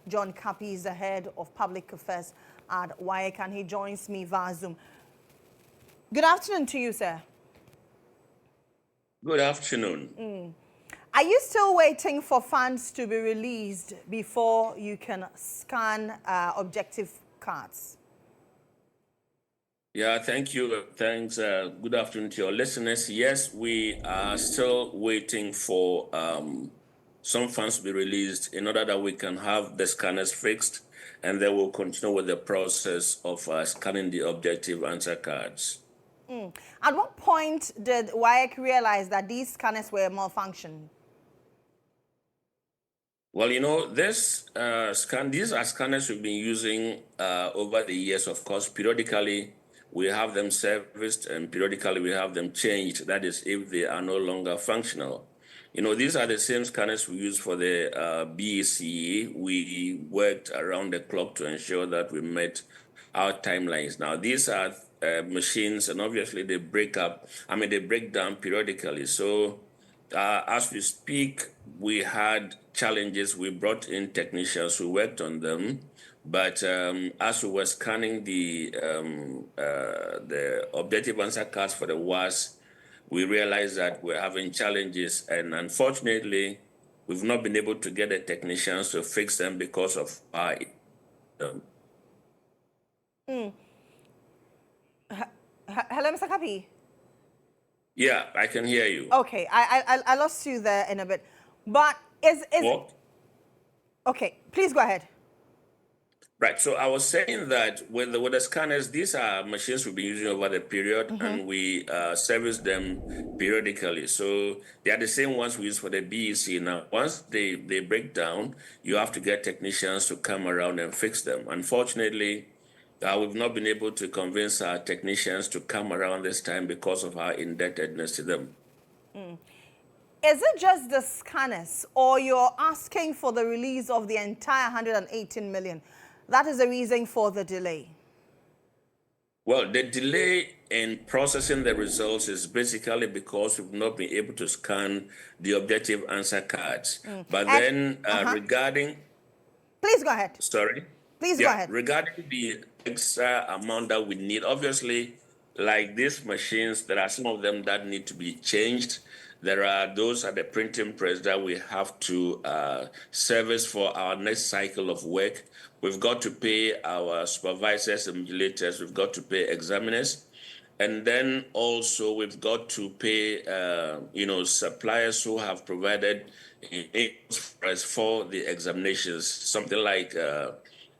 GHOne Kapi is the head of public affairs at WAEC, and he joins me via Zoom. Good afternoon to you, sir. Good afternoon. Are you still waiting for funds to be released before you can scan objective cards? Yeah, thank you. Thanks. Good afternoon to your listeners. Yes, we are still waiting for some funds to be released in order that we can have the scanners fixed, and then we'll continue with the process of scanning the objective answer cards. At what point did WAEC realize that these scanners were malfunctioning? Well, you know, these are scanners we've been using over the years. Of course, periodically we have them serviced and periodically we have them changed. That is, if they are no longer functional. You know, these are the same scanners we use for the BECE. We worked around the clock to ensure that we met our timelines. Now, these are machines, and obviously they break down periodically. So as we speak, we had challenges. We brought in technicians who worked on them, but as we were scanning the objective answer cards for the WASSCE, we realized that we're having challenges, and unfortunately, we've not been able to get the technicians to fix them because of our. Hello, Mr. Kapi? Yeah, I can hear you. Okay, I lost you there in a bit. But is What? Okay, please go ahead. Right. So I was saying that with the scanners, these are machines we've been using over the period, and we service them periodically. So they are the same ones we use for the BEC. Now, once they break down, you have to get technicians to come around and fix them. Unfortunately, we've not been able to convince our technicians to come around this time because of our indebtedness to them. Is it just the scanners, or you're asking for the release of the entire 118 million? That is the reason for the delay. Well, the delay in processing the results is basically because we've not been able to scan the objective answer cards. But then regarding... Please go ahead. Sorry? Please go ahead. Regarding the extra amount that we need, obviously, like these machines, there are some of them that need to be changed. There are those at the printing press that we have to service for our next cycle of work. We've got to pay our supervisors and vigilators. We've got to pay examiners. And then also we've got to pay, suppliers who have provided for the examinations, something like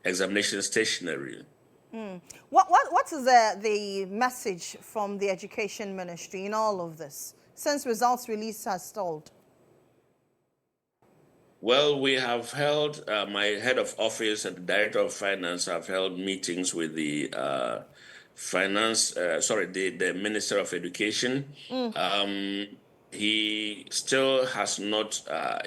examination stationery. What is the message from the Education Ministry in all of this, since results release has stalled? Well, we have held, my head of office and the director of finance have held meetings with the the Minister of Education. He still has not,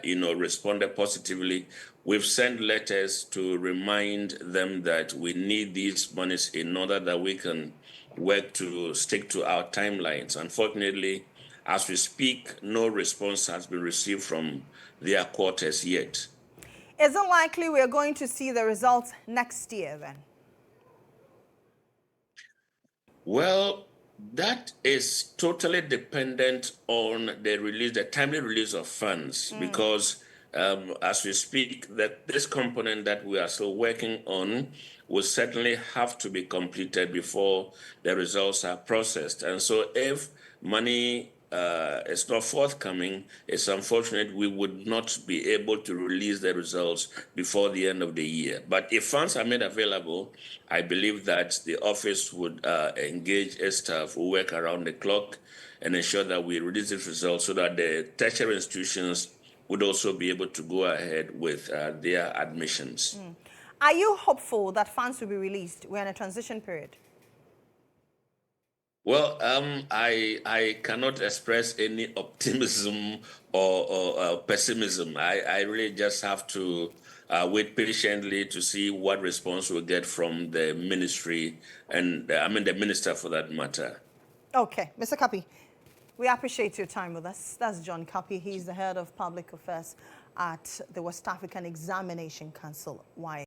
responded positively. We've sent letters to remind them that we need these monies in order that we can work to stick to our timelines. Unfortunately, as we speak, no response has been received from their quarters yet. Is it likely we are going to see the results next year then? Well, that is totally dependent on the timely release of funds, because as we speak, this component that we are still working on will certainly have to be completed before the results are processed. And so if money is not forthcoming, it's unfortunate we would not be able to release the results before the end of the year. But if funds are made available, I believe that the office would engage its staff who work around the clock and ensure that we release these results so that the tertiary institutions would also be able to go ahead with their admissions. Are you hopeful that funds will be released? We're in a transition period. Well, I cannot express any optimism or pessimism. I really just have to wait patiently to see what response we'll get from the ministry and the minister for that matter. Okay, Mr. Kapi, we appreciate your time with us. That's GHOne Kapi. He's the head of public affairs at the West African Examination Council, WAEC.